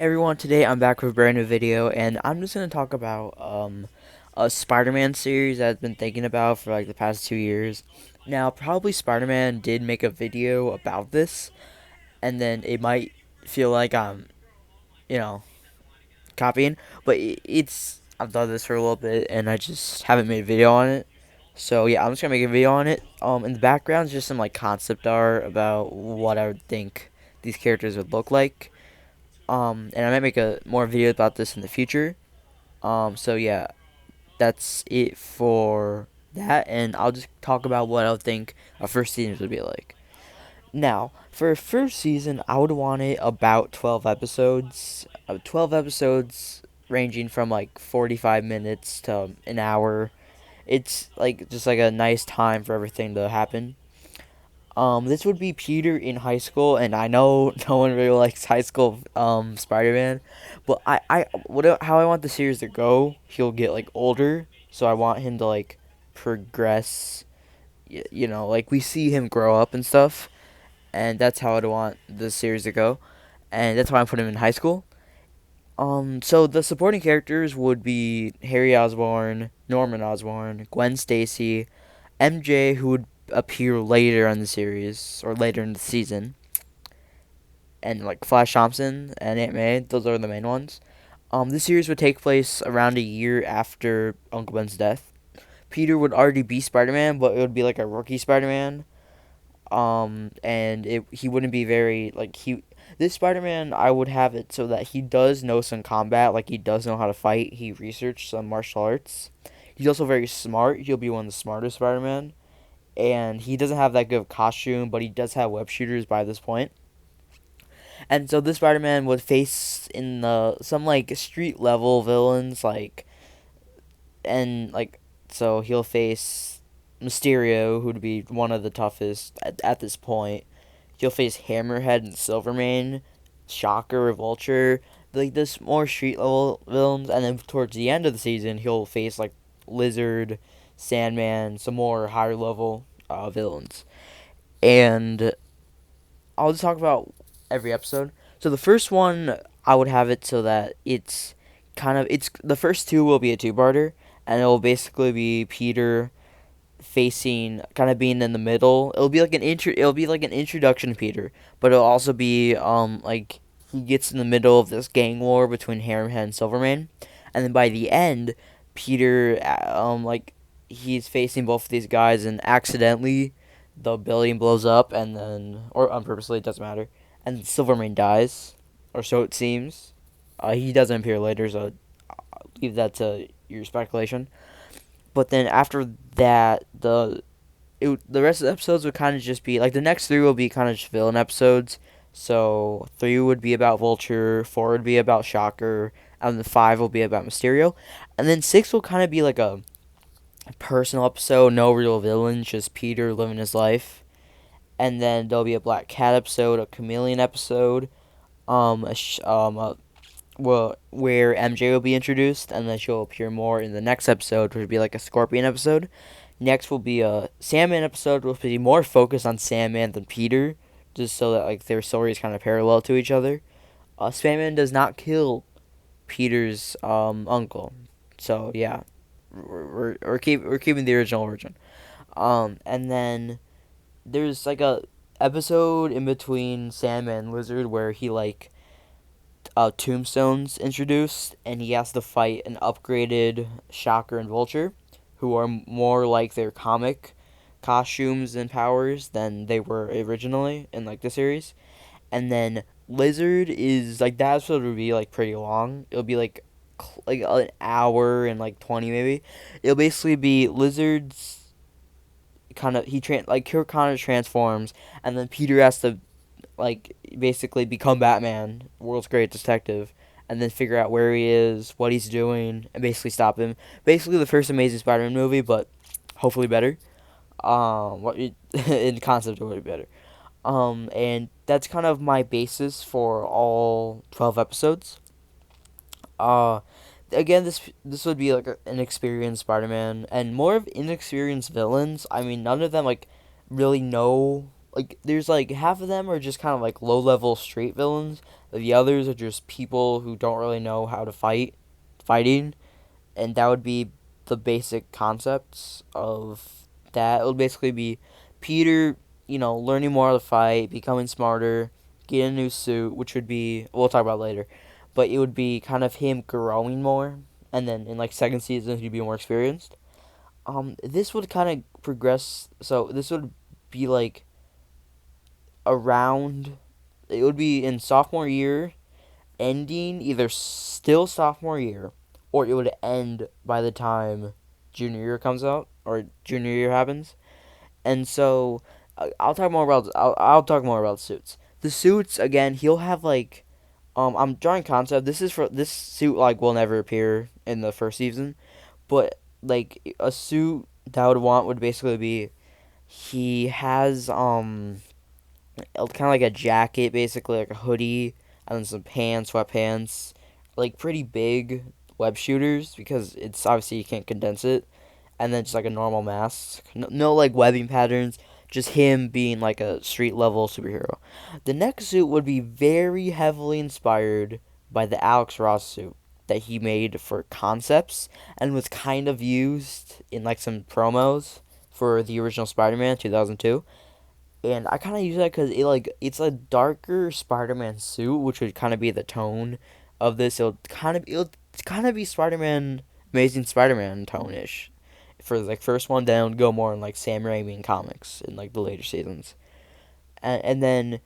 Everyone, today I'm back with a brand new video, and I'm just gonna talk about a Spider-Man series I've been thinking about for like the past 2 years. Now, probably Spider-Man did make a video about this, and then it might feel like I'm, you know, copying, but it's I've done this for a little bit, and I just haven't made a video on it. So yeah, I'm just gonna make a video on it. In the background is just some like concept art about what I would think these characters would look like. And I might make a more video about this in the future. So yeah, that's it for that, and I'll just talk about what I would think a first season would be like. Now, for a first season, I would want it about 12 episodes. 12 episodes ranging from like 45 minutes to an hour. It's like just like a nice time for everything to happen. This would be Peter in high school, and I know no one really likes high school Spider-Man, but how I want the series to go, he'll get like older, so I want him to like progress, like we see him grow up and stuff, and that's how I'd want the series to go, and that's why I put him in high school. So the supporting characters would be Harry Osborn, Norman Osborn, Gwen Stacy, MJ, who would appear later in the series or later in the season, and like Flash Thompson and Aunt May. Those are the main ones. This series would take place around a year after Uncle Ben's death. Peter would already be Spider-Man, but it would be like a rookie Spider-Man. And he wouldn't be very like he. This Spider-Man, I would have it so that he does know some combat, like he does know how to fight. He researched some martial arts. He's also very smart. He'll be one of the smartest Spider-Man, and he doesn't have that good of costume, but he does have web shooters by this point. And so this Spider-Man would face in the some like street level villains and so he'll face Mysterio, who'd be one of the toughest at this point. He'll face Hammerhead and Silvermane, Shocker, Vulture, like this more street level villains, and then towards the end of the season he'll face like Lizard, Sandman, some more higher level villains. And I'll just talk about every episode. So the first one, I would have it so that it's the first two will be a two-parter, and it will basically be Peter facing kind of being in the middle. It'll be like an introduction to Peter, but it'll also be like he gets in the middle of this gang war between Hammerhead and Silvermane, and then by the end, Peter like he's facing both of these guys, and accidentally the building blows up, and then or unpurposely, it doesn't matter, and Silvermane dies, or so it seems. He doesn't appear later, so I'll leave that to your speculation. But then after that, the rest of the episodes would kind of just be like the next three will be kind of just villain episodes. So 3 would be about Vulture, 4 would be about Shocker, and then 5 will be about Mysterio, and then 6 will kind of be like a personal episode, no real villains, just Peter living his life. And then there'll be a Black Cat episode, a Chameleon episode, a well, where MJ will be introduced, and then she'll appear more in the next episode, which would be like a Scorpion episode. Next will be a Sandman episode, which will be more focused on Sandman than Peter, just so that like their stories kind of parallel to each other. Sandman does not kill Peter's uncle, so yeah, we're keeping the original origin. And then there's like a episode in between Sandman and Lizard where he like tombstones introduced, and he has to fight an upgraded Shocker and Vulture, who are more like their comic costumes and powers than they were originally in like the series. And then Lizard is like that episode would be like pretty long. It'll be like an hour and like 20 maybe. It'll basically be Lizard's kind of like Kirk kind of transforms, and then Peter has to like basically become Batman, world's greatest detective, and then figure out where he is, what he's doing, and basically stop him. Basically, the first Amazing Spider-Man movie, but hopefully better. In concept, it would be better. And that's kind of my basis for all 12 episodes. Uh, Again, this would be like an experienced Spider-Man and more of inexperienced villains. I mean, none of them like really know. like there's like half of them are just kind of like low level street villains. The others are just people who don't really know how to fighting, and that would be the basic concepts of that. It would basically be Peter, learning more how to fight, becoming smarter, getting a new suit, which would be we'll talk about later, but it would be kind of him growing more, and then in like second season he'd be more experienced. This would kind of progress. So this would be like around. It would be in sophomore year, ending either still sophomore year, or it would end by the time junior year comes out or junior year happens. And so I'll talk more about suits. The suits again, he'll have like I'm drawing concept. This suit like will never appear in the first season, but like a suit that I would want would basically be he has kind of like a jacket, basically like a hoodie, and then some pants, sweatpants, like pretty big web shooters because it's obviously you can't condense it, and then just like a normal mask, no like webbing patterns, just him being like a street level superhero. The next suit would be very heavily inspired by the Alex Ross suit that he made for concepts and was kind of used in like some promos for the original Spider-Man 2002, and I kind of use that because it's a darker Spider-Man suit, which would kind of be the tone of this. It'll kind of be Spider-Man, Amazing Spider-Man tone-ish for like first one. Then go more in like Sam Raimi in comics in like the later seasons, and then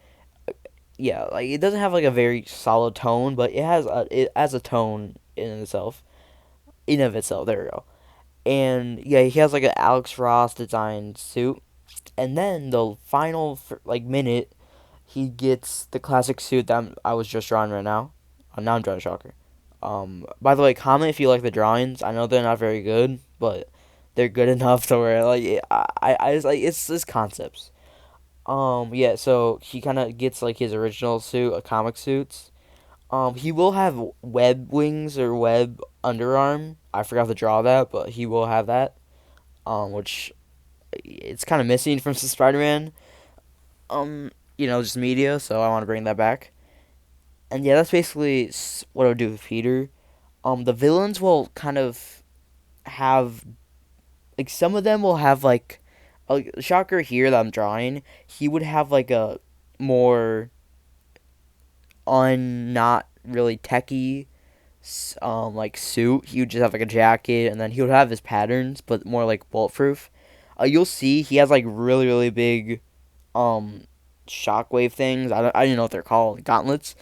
yeah, like it doesn't have like a very solid tone, but it has a tone in itself. In of itself, there we go. And yeah, he has like an Alex Ross designed suit, and then the final like minute, he gets the classic suit that I was just drawing right now. Now I'm drawing Shocker. By the way, comment if you like the drawings. I know they're not very good, but they're good enough to where like I just like it's just concepts. Yeah. So he kind of gets like his original suit, a comic suits. He will have web wings or web underarm. I forgot to draw that, but he will have that. Which it's kind of missing from Spider-Man. Just media. So I want to bring that back. And yeah, that's basically what I would do with Peter. The villains will kind of have like some of them will have like a Shocker here that I'm drawing. He would have like a more not really techy like suit. He would just have like a jacket, and then he would have his patterns, but more like bulletproof. You'll see he has like really really big um shockwave things. I don't know what they're called, gauntlets,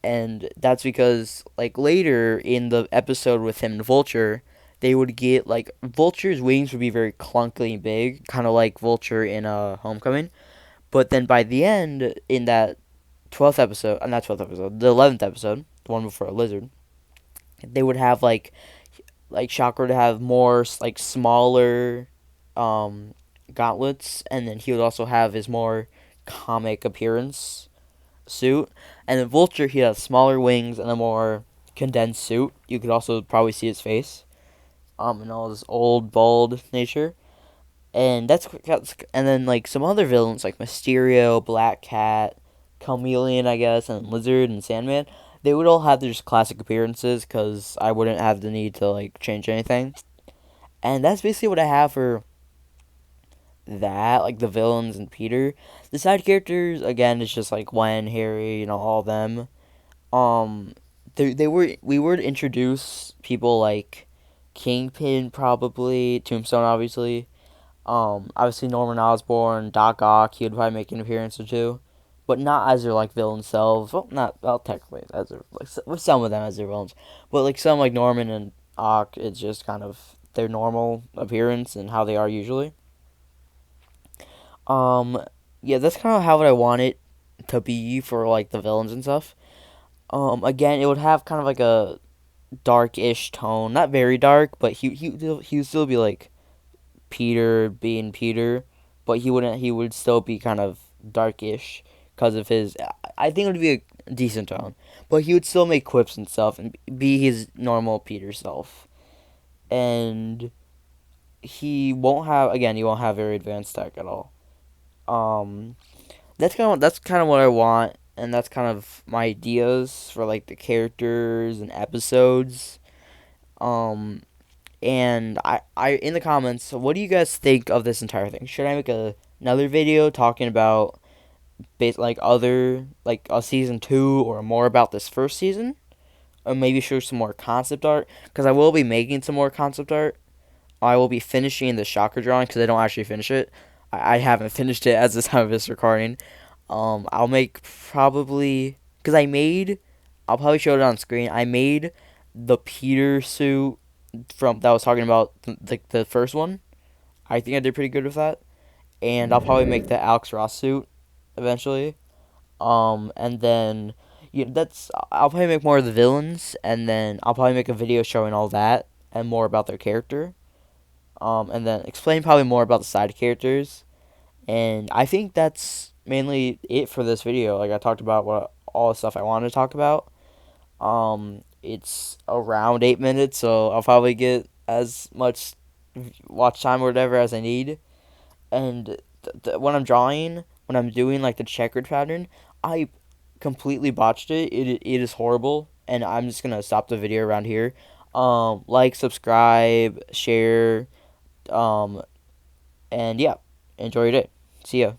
and that's because like later in the episode with him and Vulture, they would get like Vulture's wings would be very clunkily big, kind of like Vulture in Homecoming. But then by the end in that 12th episode, not 12th episode, the 11th episode, the one before a lizard, they would have like Shocker to have more like smaller um gauntlets, and then he would also have his more comic appearance suit. And then Vulture, he has smaller wings and a more condensed suit. You could also probably see his face, and all his old bald nature. And and then like some other villains like Mysterio, Black Cat, Chameleon, I guess, and Lizard and Sandman. They would all have their just classic appearances because I wouldn't have the need to like change anything. And that's basically what I have for that, like the villains and Peter. The side characters again is just like Gwen, Harry, all of them. Um, we would introduce people like Kingpin, probably Tombstone, obviously. Obviously Norman Osborn, Doc Ock. He would probably make an appearance or two, but not as their like villain selves. Well, not well technically as their like with some of them as their villains, but like some like Norman and Ock, it's just kind of their normal appearance and how they are usually. Um, yeah, that's kind of how I want it to be for like the villains and stuff. Again, it would have kind of like a dark-ish tone, not very dark, but he would still be like Peter being Peter, but he would still be kind of darkish because of his. I think it would be a decent tone, but he would still make quips and stuff and be his normal Peter self. And he won't have very advanced tech at all. Um, that's kind of what I want, and that's kind of my ideas for like the characters and episodes. Um, and I in the comments, what do you guys think of this entire thing? Should I make another video talking about like other like a season 2 or more about this first season, or maybe show some more concept art? Because I will be making some more concept art. I will be finishing the Shocker drawing because I don't actually finish it. I haven't finished it as the time of this recording. I'll make probably because I made. I'll probably show it on screen. I made the Peter suit from that I was talking about the first one. I think I did pretty good with that, and I'll probably make the Alex Ross suit eventually. And then that's I'll probably make more of the villains, and then I'll probably make a video showing all that and more about their character. And then explain probably more about the side characters. And I think that's mainly it for this video. Like I talked about what all the stuff I wanted to talk about. It's around 8 minutes, so I'll probably get as much watch time or whatever as I need. And when I'm drawing, when I'm doing like the checkered pattern, I completely botched it. It is horrible, and I'm just gonna stop the video around here. Like, subscribe, share, um, and yeah, enjoy your day. See ya.